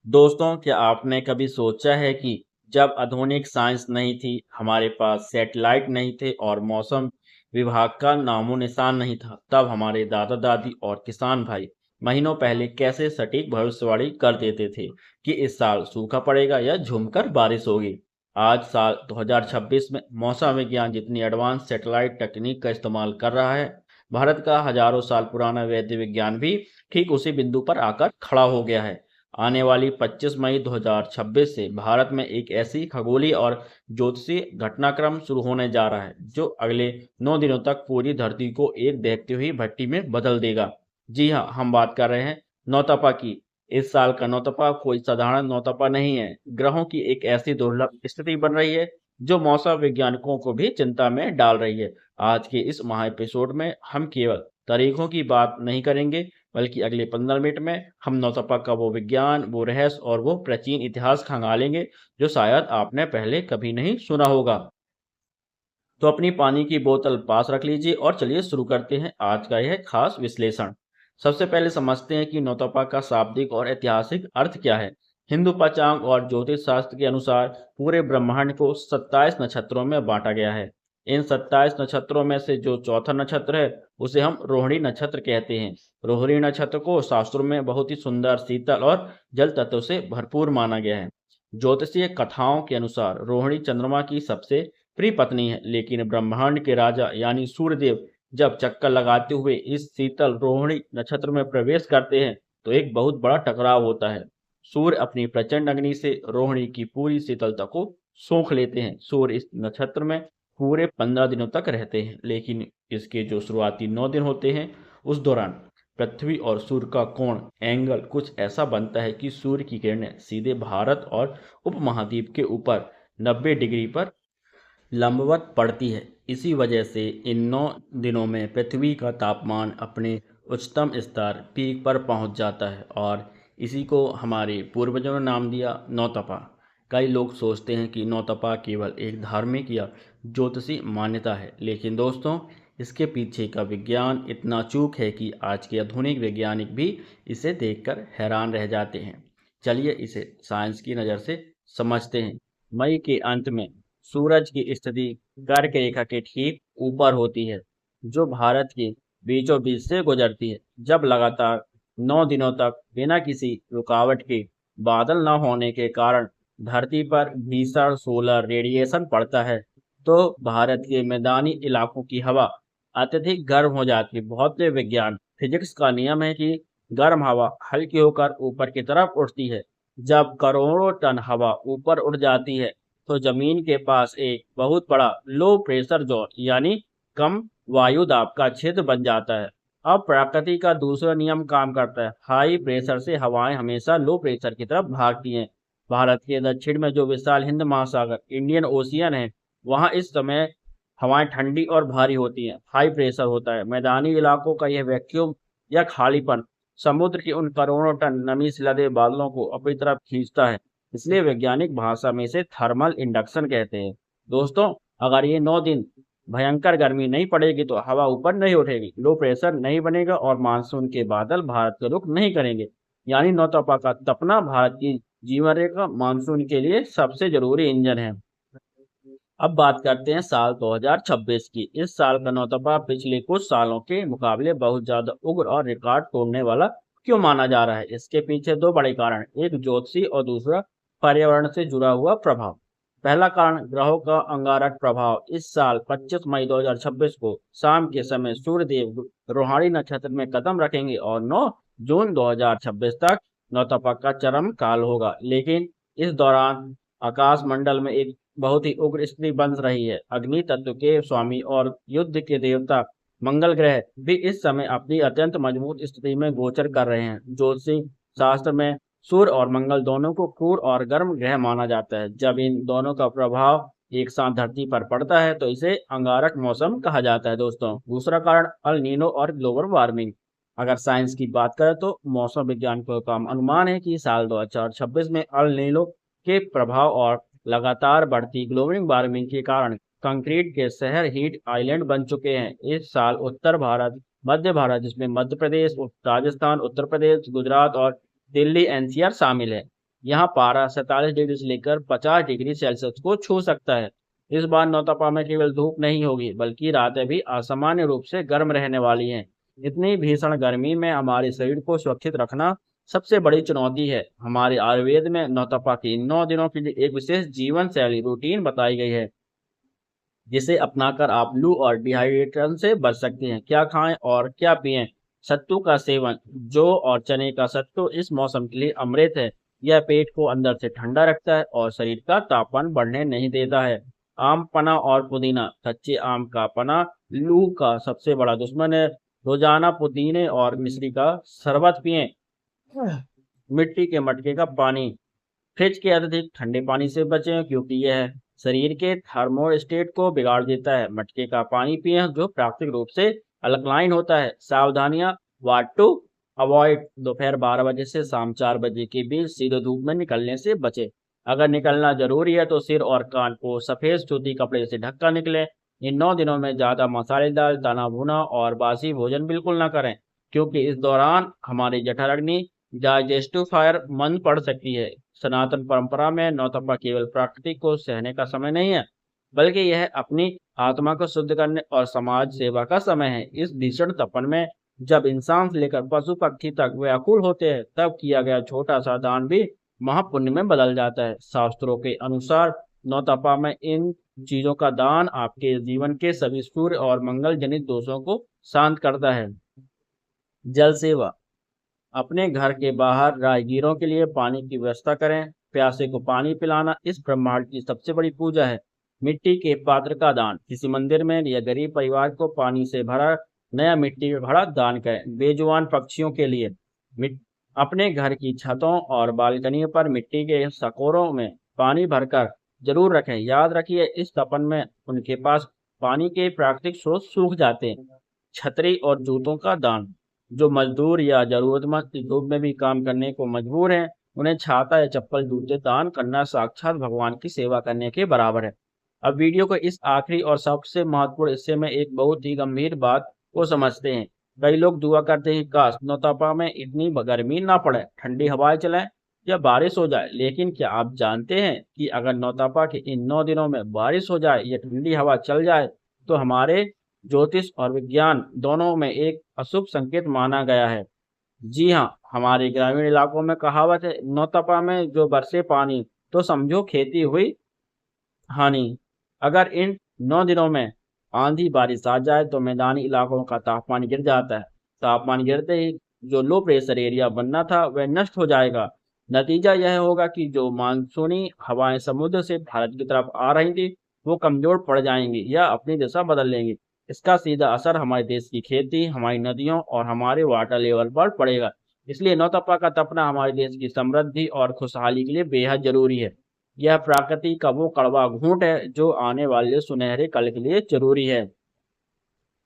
दोस्तों, क्या आपने कभी सोचा है कि जब आधुनिक साइंस नहीं थी, हमारे पास सैटेलाइट नहीं थे और मौसम विभाग का नामो निशान नहीं था, तब हमारे दादा दादी और किसान भाई महीनों पहले कैसे सटीक भविष्यवाणी कर देते थे कि इस साल सूखा पड़ेगा या झूमकर बारिश होगी। आज साल 2026 में मौसम विज्ञान जितनी एडवांस सैटेलाइट तकनीक का इस्तेमाल कर रहा है, भारत का हजारों साल पुराना वैद्य विज्ञान भी ठीक उसी बिंदु पर आकर खड़ा हो गया है। आने वाली 25 मई 2026 से भारत में एक ऐसी खगोलीय और ज्योतिषीय घटनाक्रम शुरू होने जा रहा है जो अगले 9 दिनों तक पूरी धरती को एक दहकती हुई भट्टी में बदल देगा। जी हाँ, हम बात कर रहे हैं नौतपा की। इस साल का नौतपा कोई साधारण नौतपा नहीं है। ग्रहों की एक ऐसी दुर्लभ स्थिति बन रही है जो मौसम वैज्ञानिकों को भी चिंता में डाल रही है। आज के इस महा एपिसोड में हम केवल तारीखों की बात नहीं करेंगे, बल्कि अगले 15 मिनट में हम नौतपा का वो विज्ञान, वो रहस्य और वो प्राचीन इतिहास खंगालेंगे जो शायद आपने पहले कभी नहीं सुना होगा। तो अपनी पानी की बोतल पास रख लीजिए और चलिए शुरू करते हैं आज का यह खास विश्लेषण। सबसे पहले समझते हैं कि नौतपा का शाब्दिक और ऐतिहासिक अर्थ क्या है। हिंदू पंचांग और ज्योतिष शास्त्र के अनुसार पूरे ब्रह्मांड को 27 नक्षत्रों में बांटा गया है। इन 27 नक्षत्रों में से जो चौथा नक्षत्र है उसे हम रोहिणी नक्षत्र कहते हैं। रोहिणी नक्षत्र को शास्त्रों में बहुत ही सुंदर, शीतल और जल तत्व से भरपूर माना गया है। ज्योतिषीय कथाओं के अनुसार रोहिणी चंद्रमा की सबसे प्रिय पत्नी है, लेकिन ब्रह्मांड के राजा यानी सूर्यदेव जब चक्कर लगाते हुए इस शीतल रोहिणी नक्षत्र में प्रवेश करते हैं तो एक बहुत बड़ा टकराव होता है। सूर्य अपनी प्रचंड अग्नि से रोहिणी की पूरी शीतलता को सोख लेते हैं। सूर्य इस नक्षत्र में पूरे 15 दिनों तक रहते हैं, लेकिन इसके जो शुरुआती 9 दिन होते हैं उस दौरान पृथ्वी और सूर्य का कोण एंगल कुछ ऐसा बनता है कि सूर्य की किरणें सीधे भारत और उपमहाद्वीप के ऊपर 90 डिग्री पर लंबवत पड़ती है। इसी वजह से इन 9 दिनों में पृथ्वी का तापमान अपने उच्चतम स्तर पीक पर पहुंच जाता है और इसी को हमारे पूर्वजों ने नाम दिया नौतपा। कई लोग सोचते हैं कि नौतपा केवल एक धार्मिक या ज्योतिषी मान्यता है, लेकिन दोस्तों इसके पीछे का विज्ञान इतना चूक है कि आज के आधुनिक वैज्ञानिक भी इसे देखकर हैरान रह जाते हैं। चलिए इसे साइंस की नज़र से समझते हैं। मई के अंत में सूरज की स्थिति कर्क रेखा के ठीक ऊपर होती है, जो भारत के बीचों बीच से गुजरती है। जब लगातार 9 दिनों तक बिना किसी रुकावट के बादल न होने के कारण धरती पर भीषण सोलर रेडिएशन पड़ता है, तो भारत के मैदानी इलाकों की हवा अत्यधिक गर्म हो जाती है। भौतिक विज्ञान फिजिक्स का नियम है कि गर्म हवा हल्की होकर ऊपर की तरफ उठती है। जब करोड़ों टन हवा ऊपर उड़ जाती है तो जमीन के पास एक बहुत बड़ा लो प्रेशर जोन यानी कम वायु दाब का क्षेत्र बन जाता है। अब प्रकृति का दूसरा नियम काम करता है। हाई प्रेशर से हवाएं हमेशा लो प्रेशर की तरफ भागती हैं। भारत के दक्षिण में जो विशाल हिंद महासागर इंडियन ओशियन है, वहां इस समय हवाएं ठंडी और भारी होती हैं। हाई प्रेशर होता है। मैदानी इलाकों का यह वैक्यूम या खालीपन समुद्र की उन करोड़ों टन नमी से लदे बादलों को अपनी तरफ खींचता है। इसलिए वैज्ञानिक भाषा में इसे थर्मल इंडक्शन कहते हैं। दोस्तों, अगर ये 9 दिन भयंकर गर्मी नहीं पड़ेगी तो हवा ऊपर नहीं उठेगी, लो प्रेशर नहीं बनेगा और मानसून के बादल भारत का रुख नहीं करेंगे। यानी नौतपा का तपना भारत की जीवन रेखा मानसून के लिए सबसे जरूरी इंजन है। अब बात करते हैं साल 2026 की। इस साल का नौतपा पिछले कुछ सालों के मुकाबले बहुत ज्यादा उग्र और रिकॉर्ड तोड़ने वाला क्यों माना जा रहा है? इसके पीछे दो बड़े कारण, एक ज्योतिषी और दूसरा पर्यावरण से जुड़ा हुआ प्रभाव। पहला कारण ग्रहों का अंगारक प्रभाव। इस साल 25 मई 2026 को शाम के समय सूर्यदेव रोहाणी नक्षत्र में कदम रखेंगे और 9 जून 2026 तक नौतपा का चरम काल होगा। लेकिन इस दौरान आकाश मंडल में एक बहुत ही उग्र स्थिति बन रही है। अग्नि तत्व के स्वामी और युद्ध के देवता मंगल ग्रह भी इस समय अपनी अत्यंत मजबूत स्थिति में गोचर कर रहे हैं। ज्योतिषी शास्त्र में सूर्य और मंगल दोनों को क्रूर और गर्म ग्रह माना जाता है। जब इन दोनों का प्रभाव एक साथ धरती पर पड़ता है तो इसे अंगारक मौसम कहा जाता है। दोस्तों, दूसरा कारण अल नीनो और ग्लोबल वार्मिंग। अगर साइंस की बात करें तो मौसम वैज्ञानिकों का अनुमान है कि साल 2026 में अल नीनो के प्रभाव और लगातार बढ़ती ग्लोबल वार्मिंग के कारण कंक्रीट के शहर हीट आइलैंड बन चुके हैं। इस साल उत्तर भारत, मध्य भारत जिसमें मध्य प्रदेश, राजस्थान, उत्तर प्रदेश, गुजरात और दिल्ली एनसीआर शामिल है, यहाँ पारा 47 डिग्री से लेकर 50 डिग्री सेल्सियस को छू सकता है। इस बार नौतपा में केवल धूप नहीं होगी, बल्कि रातें भी असामान्य रूप से गर्म रहने वाली हैं। इतनी भीषण गर्मी में हमारे शरीर को सुरक्षित रखना सबसे बड़ी चुनौती है। हमारे आयुर्वेद में नौतपा के इन 9 दिनों के लिए एक विशेष जीवन शैली रूटीन बताई गई है, जिसे अपनाकर आप लू और डिहाइड्रेशन से बच सकते हैं। क्या खाएं और क्या पिएं? सत्तू का सेवन। जौ और चने का सत्तू इस मौसम के लिए अमृत है। यह पेट को अंदर से ठंडा रखता है और शरीर का तापमान बढ़ने नहीं देता है। आम पन्ना और पुदीना। कच्चे आम का पन्ना लू का सबसे बड़ा दुश्मन है। रोजाना पुदीने और मिश्री का शरबत पिएं। मिट्टी के मटके का पानी। फ्रिज के अत्यधिक ठंडे पानी से बचें, क्योंकि यह शरीर के थर्मोस्टेट को बिगाड़ देता है। मटके का पानी पिएं जो प्राकृतिक रूप से अल्कलाइन होता है। सावधानियां। What to avoid. दोपहर 12 बजे से शाम 4 बजे के बीच सीधे धूप में निकलने से बचें। अगर निकलना जरूरी है तो सिर और कान को सफेद सूती कपड़े से ढककर निकलें। इन 9 दिनों में ज्यादा मसालेदार, तना भुना और बासी भोजन बिल्कुल न करें, क्योंकि इस दौरान हमारी जठराग्नि डाइजेस्टिव फायर मंद पड़ सकती है। सनातन परंपरा में नौतपा केवल प्रकृति को सहने का समय नहीं है, बल्कि यह अपनी आत्मा को शुद्ध करने और समाज सेवा का समय है। इस भीषण तपन में जब इंसान से लेकर पशु पक्षी तक व्याकुल होते हैं, तब किया गया छोटा सा दान भी महापुण्य में बदल जाता है। शास्त्रों के अनुसार नौतपा में इन चीजों का दान आपके जीवन के सभी सूर्य और मंगल जनित दोषों को शांत करता है। जल सेवा। अपने घर के बाहर राहगीरों के लिए पानी की व्यवस्था करें। प्यासे को पानी पिलाना इस ब्रह्मांड की सबसे बड़ी पूजा है। मिट्टी के पात्र का दान। किसी मंदिर में या गरीब परिवार को पानी से भरा नया मिट्टी में भरा दान करें। बेजुबान पक्षियों के लिए अपने घर की छतों और बालकनियों पर मिट्टी के सकोरों में पानी भरकर जरूर रखें। याद रखिए, इस तपन में उनके पास पानी के प्राकृतिक स्रोत सूख जाते हैं। छतरी और जूतों का दान। जो मजदूर या जरूरतमंद धूप में भी काम करने को मजबूर हैं, उन्हें छाता या चप्पल जूते दान करना साक्षात भगवान की सेवा करने के बराबर है। अब वीडियो को इस आखिरी और सबसे महत्वपूर्ण हिस्से में एक बहुत ही गंभीर बात को समझते हैं। कई लोग दुआ करते हैं, काश नौतपा में इतनी गर्मी ना पड़े, ठंडी हवाएं चलें या बारिश हो जाए। लेकिन क्या आप जानते हैं कि अगर नौतपा के इन 9 दिनों में बारिश हो जाए या ठंडी हवा चल जाए, तो हमारे ज्योतिष और विज्ञान दोनों में एक अशुभ संकेत माना गया है। जी हाँ, हमारे ग्रामीण इलाकों में कहावत है, नौतपा में जो बरसे पानी, तो समझो खेती हुई हानि। अगर इन 9 दिनों में आंधी बारिश आ जाए तो मैदानी इलाकों का तापमान गिर जाता है। तापमान गिरते ही जो लो प्रेशर एरिया बनना था वह नष्ट हो जाएगा। नतीजा यह होगा कि जो मानसूनी हवाएं समुद्र से भारत की तरफ आ रही थी, वो कमजोर पड़ जाएंगी या अपनी दिशा बदल लेंगी। इसका सीधा असर हमारे देश की खेती, हमारी नदियों और हमारे वाटर लेवल पर पड़ेगा। इसलिए नौतपा का तपना हमारे देश की समृद्धि और खुशहाली के लिए बेहद जरूरी है। यह प्रकृति का वो कड़वा घूंट है जो आने वाले सुनहरे कल के लिए जरूरी है।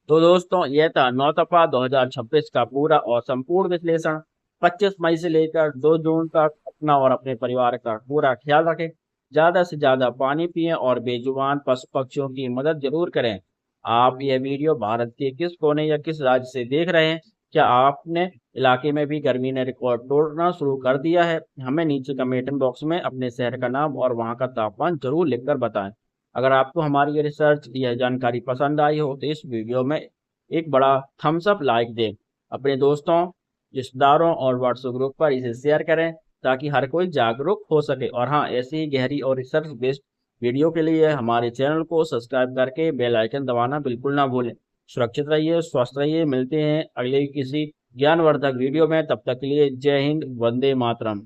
तो दोस्तों, यह था नौतपा 2026 का पूरा और संपूर्ण विश्लेषण। 25 मई से लेकर 2 जून तक अपना और अपने परिवार का पूरा ख्याल रखें। ज्यादा से ज्यादा पानी पिएं और बेजुबान पशु पक्षियों की मदद जरूर करें। आप यह वीडियो भारत के किस कोने या किस राज्य से देख रहे हैं? क्या आपने इलाके में भी गर्मी ने रिकॉर्ड तोड़ना शुरू कर दिया है? हमें नीचे कमेंट बॉक्स में अपने शहर का नाम और वहां का तापमान जरूर लिखकर बताएं। अगर आपको हमारी ये रिसर्च या जानकारी पसंद आई हो तो इस वीडियो में एक बड़ा थम्स अप लाइक दें। अपने दोस्तों, रिश्तेदारों और व्हाट्सएप ग्रुप पर इसे शेयर करें, ताकि हर कोई जागरूक हो सके। और हाँ, ऐसी ही गहरी और रिसर्च बेस्ड वीडियो के लिए हमारे चैनल को सब्सक्राइब करके बेल आइकन दबाना बिल्कुल ना भूलें। सुरक्षित रहिए, स्वस्थ रहिए। मिलते हैं अगले किसी ज्ञानवर्धक वीडियो में। तब तक के लिए जय हिंद, वंदे मातरम।